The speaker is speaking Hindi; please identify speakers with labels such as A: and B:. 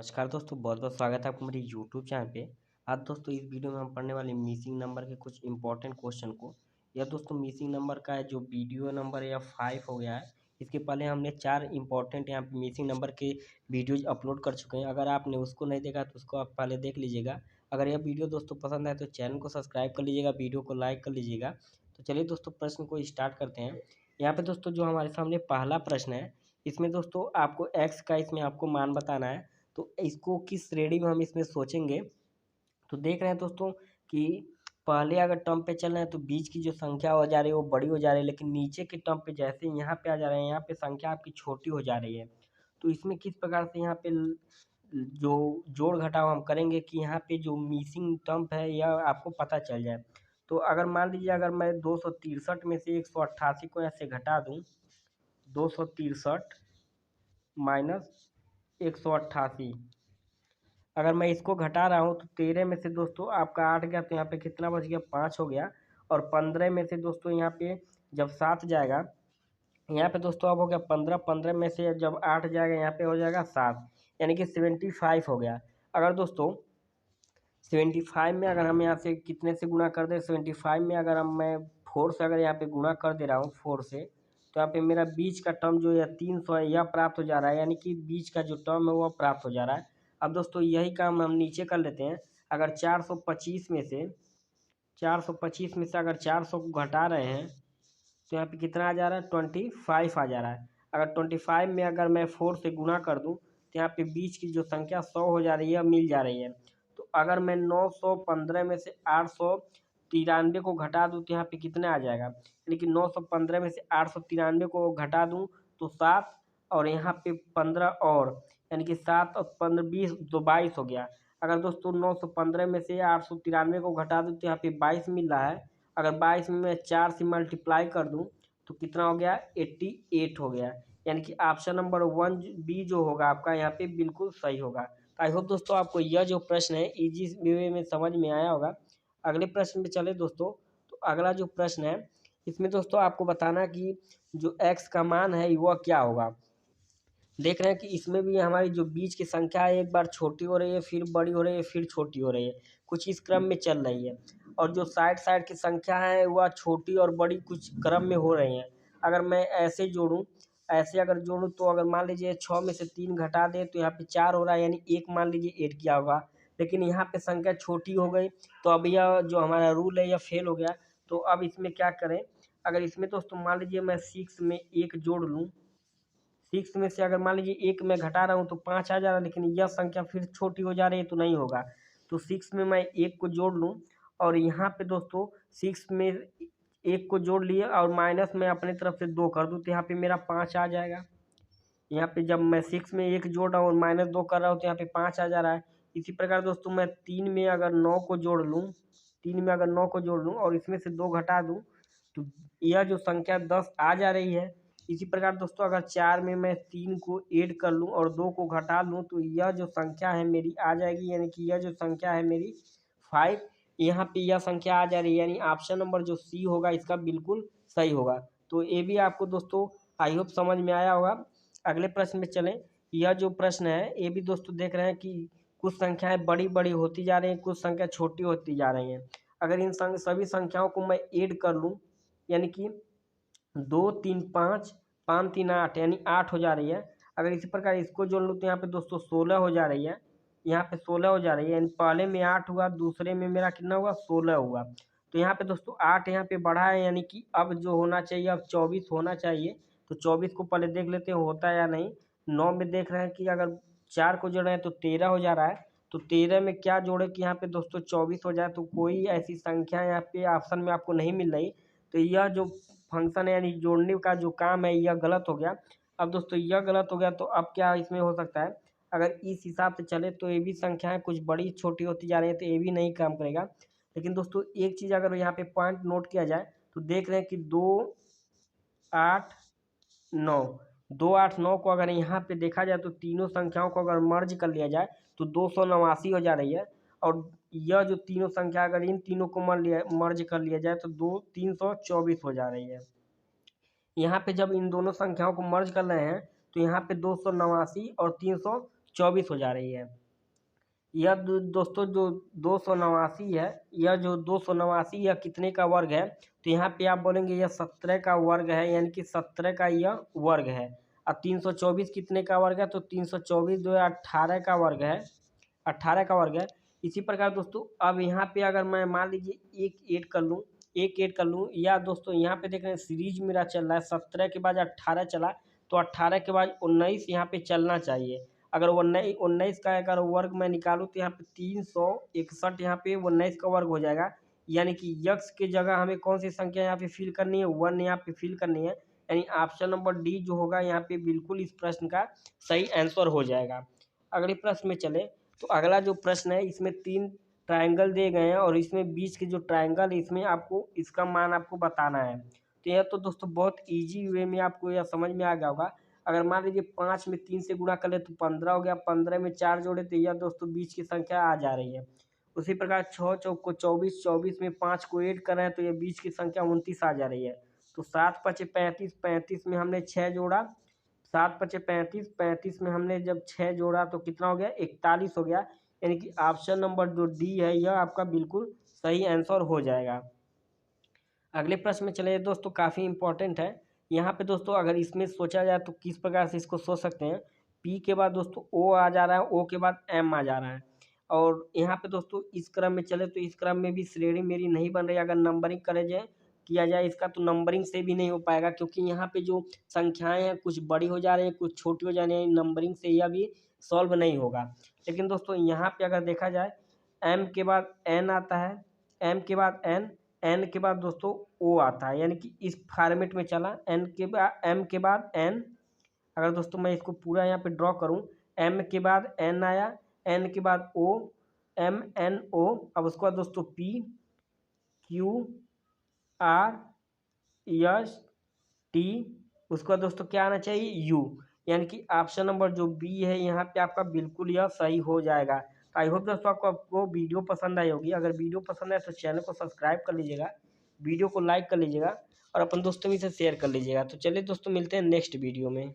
A: नमस्कार दोस्तों, बहुत बहुत स्वागत है आपका मेरे यूट्यूब चैनल पे। आज दोस्तों इस वीडियो में हम पढ़ने वाले मिसिंग नंबर के कुछ इंपॉर्टेंट क्वेश्चन को। यह दोस्तों मिसिंग नंबर का है जो वीडियो नंबर या 5 हो गया है। इसके पहले हमने 4 इंपॉर्टेंट यहाँ पे मिसिंग नंबर के वीडियोज अपलोड कर चुके हैं। अगर आपने उसको नहीं देखा तो उसको आप पहले देख लीजिएगा। अगर यह वीडियो दोस्तों पसंद आए तो चैनल को सब्सक्राइब कर लीजिएगा, वीडियो को लाइक कर लीजिएगा। तो चलिए दोस्तों प्रश्न को स्टार्ट करते हैं। यहाँ पे दोस्तों जो हमारे सामने पहला प्रश्न है, इसमें दोस्तों आपको एक्स का इसमें आपको मान बताना है। तो इसको किस श्रेणी में हम इसमें सोचेंगे, तो देख रहे हैं दोस्तों कि पहले अगर टर्म पे चल रहे हैं तो बीच की जो संख्या हो जा रही है वो बड़ी हो जा रही है, लेकिन नीचे के टर्म पे जैसे यहाँ पे आ जा रहे हैं यहाँ पे संख्या आपकी छोटी हो जा रही है। तो इसमें किस प्रकार से यहाँ पे जो जोड़ घटाव हम करेंगे कि यहाँ पे जो मिसिंग टर्म है यह आपको पता चल जाए। तो अगर मान लीजिए अगर मैं 263 में से 188 को ऐसे घटा दूँ, 263 माइनस 188, अगर मैं इसको घटा रहा हूँ तो 13 में से दोस्तों आपका 8 गया तो यहाँ पे कितना बच गया, 5 हो गया। और 15 में से दोस्तों यहाँ पे जब 7 जाएगा, यहाँ पे दोस्तों अब हो गया 15, 15 में से जब 8 जाएगा यहाँ पे हो जाएगा 7, यानी कि 75 हो गया। अगर दोस्तों 75 में अगर हम यहाँ से कितने से गुणा कर दें, 75 में अगर हम मैं 4 से अगर यहाँ पे गुणा कर दे रहा हूँ 4 से, तो यहाँ पे मेरा बीच का टर्म जो है 300 है, यह प्राप्त हो जा रहा है, यानी कि बीच का जो टर्म है वह प्राप्त हो जा रहा है। अब दोस्तों यही काम हम नीचे कर लेते हैं। अगर 425 में से अगर 400 को घटा रहे हैं तो यहाँ पे कितना आ जा रहा है, 25 आ जा रहा है। अगर 25 में अगर मैं 4 से गुणा कर दूँ तो यहाँ पे बीच की जो संख्या 100 हो जा रही है, मिल जा रही है। तो अगर मैं 915 में से 893 को घटा दूँ तो यहाँ पे कितना आ जाएगा, यानी कि 915 में से 893 को घटा दूँ तो 7, और यहाँ पे 15 और, यानी कि 7 और 15 20 तो 22 हो गया। अगर दोस्तों 915 में से 893 को घटा दूँ तो यहाँ पे 22 मिल रहा है। अगर 22 में मैं 4 से मल्टीप्लाई कर दूँ तो कितना हो गया, 88 हो गया। यानी कि ऑप्शन नंबर 1 बी जो होगा आपका यहाँ पे बिल्कुल सही होगा। आई होप दोस्तों आपको यह जो प्रश्न है इजी वे में समझ में आया होगा। अगले प्रश्न में चले दोस्तों, तो अगला जो प्रश्न है इसमें दोस्तों आपको बताना कि जो x का मान है वह क्या होगा। देख रहे हैं कि इसमें भी हमारी जो बीच की संख्या है एक बार छोटी हो रही है, फिर बड़ी हो रही है, फिर छोटी हो रही है, कुछ इस क्रम में चल रही है। और जो साइड साइड की संख्या है वह छोटी और बड़ी कुछ क्रम में हो रही हैं। अगर मैं ऐसे जोड़ूं, ऐसे अगर जोड़ूं तो अगर मान लीजिए 6 में से 3 घटा दें तो यहाँ पे 4 हो रहा है, यानी एक मान लीजिए ऐड किया होगा, लेकिन यहाँ पे संख्या छोटी हो गई तो अब यह जो हमारा रूल है यह फेल हो गया। तो अब इसमें क्या करें, अगर इसमें दोस्तों मान लीजिए मैं 6 में 1 जोड़ लूँ, 6 में से अगर मान लीजिए 1 मैं घटा रहा हूँ तो 5 आ जा रहा है, लेकिन यह संख्या फिर छोटी हो जा रही है तो नहीं होगा। तो 6 में मैं 1 को जोड़ लूँ, और यहाँ पे दोस्तों 6 में 1 को जोड़ लिए और माइनस में अपने तरफ से 2 कर दूँ तो यहाँ पे मेरा 5 आ जाएगा। यहाँ पे जब मैं 6 में 1 जोड़ रहा हूँ और माइनस 2 कर रहा हूँ तो यहाँ पे 5 आ जा रहा है। इसी प्रकार दोस्तों मैं 3 में अगर 9 को जोड़ लूँ, 3 में अगर 9 को जोड़ लूँ और इसमें से 2 घटा दूँ तो यह जो संख्या 10 आ जा रही है। इसी प्रकार दोस्तों अगर 4 में मैं 3 को ऐड कर लूँ और 2 को घटा लूँ तो यह जो संख्या है मेरी आ जाएगी, यानी कि यह जो संख्या है मेरी 5, यहाँ पे यह संख्या आ जा रही है, यानी ऑप्शन नंबर जो सी होगा इसका बिल्कुल सही होगा। तो ये भी आपको दोस्तों आई होप समझ में आया होगा। अगले प्रश्न में चलें। यह जो प्रश्न है ये भी दोस्तों देख रहे हैं कि कुछ संख्याएं बड़ी बड़ी होती जा रही हैं, कुछ संख्या छोटी होती जा रही हैं। अगर इन सभी संख्याओं को मैं ऐड कर लूँ, यानी कि 2 3 5 5 3 8, यानी 8 हो जा रही है। अगर इसी प्रकार इसको जोड़ लूँ तो यहाँ पे दोस्तों 16 हो जा रही है, यहाँ पे 16 हो जा रही है, यानी पहले में 8 हुआ, दूसरे में मेरा कितना हुआ, 16 हुआ। तो यहाँ पे दोस्तों 8 यहाँ पे बढ़ा है, यानी कि अब जो होना चाहिए अब 24 होना चाहिए। तो 24 को पहले देख लेते हैं होता है या नहीं। 9 में देख रहे हैं कि अगर 4 को जोड़ रहे हैं तो 13 हो जा रहा है। तो 13 में क्या जोड़े कि यहाँ पे दोस्तों 24 हो जाए, तो कोई ऐसी संख्या यहाँ पे ऑप्शन में आपको नहीं मिल रही। तो यह जो फंक्शन है यानी जोड़ने का जो काम है यह गलत हो गया। अब दोस्तों यह गलत हो गया तो अब क्या इसमें हो सकता है, अगर इस हिसाब से चले तो ये भी संख्याएं कुछ बड़ी छोटी होती जा रही है तो ये भी नहीं काम करेगा। लेकिन दोस्तों एक चीज़ अगर यहाँ पे पॉइंट नोट किया जाए तो देख रहे हैं कि 2 8 9, 2 8 9 को अगर यहाँ पे देखा जाए तो तीनों संख्याओं को अगर मर्ज कर लिया जाए तो 289 हो जा रही है। और यह जो तीनों संख्या अगर इन तीनों को मर्ज कर लिया जाए तो 324 हो जा रही है। यहाँ पे जब इन दोनों संख्याओं को मर्ज कर रहे हैं तो यहाँ पे 289 और 24 हो जा रही है। यह दोस्तों जो 289 है, यह जो 289 यह कितने का वर्ग है, तो यहाँ पे आप बोलेंगे यह 17 का वर्ग है, यानी कि 17 का यह वर्ग है। अब 324 कितने का वर्ग है, तो 324 जो है 18 का वर्ग है, 18 का वर्ग है। इसी प्रकार दोस्तों अब यहाँ पे अगर मैं मान लीजिए एक ऐड कर लूँ, या दोस्तों यहाँ पे देख रहे हैं सीरीज मेरा चल रहा है, 17 के बाद 18 चला, तो 18 के बाद 19 यहाँ पे चलना चाहिए। अगर 19 का अगर वर्ग मैं निकालूँ तो यहाँ पे 361 यहाँ पे 19 का वर्ग हो जाएगा। यानी कि यक्स की जगह हमें कौन सी संख्या यहाँ पे फिल करनी है, 1 यहाँ पे फिल करनी है। यानी ऑप्शन नंबर डी जो होगा यहाँ पे बिल्कुल इस प्रश्न का सही आंसर हो जाएगा। अगले प्रश्न में चले तो अगला जो प्रश्न है इसमें 3 ट्रायंगल दिए गए हैं और इसमें बीच के जो ट्रायंगल है इसमें आपको इसका मान आपको बताना है। तो यह तो दोस्तों बहुत ईजी वे में आपको यह समझ में आ गया होगा। अगर मान लीजिए 5 में 3 से गुणा कर ले तो 15 हो गया, 15 में 4 जोड़े तो यह दोस्तों बीच की संख्या आ जा रही है। उसी प्रकार 6 चौक को 24, 24 में 5 को ऐड कर रहे हैं तो ये बीच की संख्या 29 आ जा रही है। तो 7 पचे 35, 35 में हमने 6 जोड़ा, 7 पचे 35, 35 में हमने जब 6 जोड़ा तो कितना हो गया, 41 हो गया। यानी कि ऑप्शन नंबर जो डी है यह आपका बिल्कुल सही आंसर हो जाएगा। अगले प्रश्न में चले दोस्तों, काफ़ी इंपॉर्टेंट है। यहाँ पे दोस्तों अगर इसमें सोचा जाए तो किस प्रकार से इसको सोच सकते हैं। पी के बाद दोस्तों ओ आ जा रहा है, ओ के बाद एम आ जा रहा है, और यहाँ पे दोस्तों इस क्रम में चले तो इस क्रम में भी श्रेणी मेरी नहीं बन रही। अगर नंबरिंग करे जाए किया जाए इसका तो नंबरिंग से भी नहीं हो पाएगा, क्योंकि यहाँ पे जो संख्याएं हैं कुछ बड़ी हो जा रही हैं, कुछ छोटी हो जा रही हैं, नंबरिंग से यह भी सॉल्व नहीं होगा। लेकिन दोस्तों यहाँ पे अगर देखा जाए एम के बाद एन आता है, एम के बाद एन, एन के बाद दोस्तों ओ आता है, यानी कि इस फॉर्मेट में चला। एन के बाद एम के बाद एन, अगर दोस्तों मैं इसको पूरा यहाँ पे ड्रॉ करूँ, एम के बाद एन आया, एन के बाद ओ, एम एन ओ, अब उसके बाद दोस्तों P Q R S T, उसके बाद दोस्तों क्या आना चाहिए, यू। यानी कि ऑप्शन नंबर जो बी है यहाँ पे आपका बिल्कुल यह सही हो जाएगा। आई होप दोस्तों आपको वीडियो पसंद आई होगी। अगर वीडियो पसंद आए तो चैनल को सब्सक्राइब कर लीजिएगा, वीडियो को लाइक कर लीजिएगा और अपन दोस्तों में से शेयर कर लीजिएगा। तो चलिए दोस्तों मिलते हैं नेक्स्ट वीडियो में।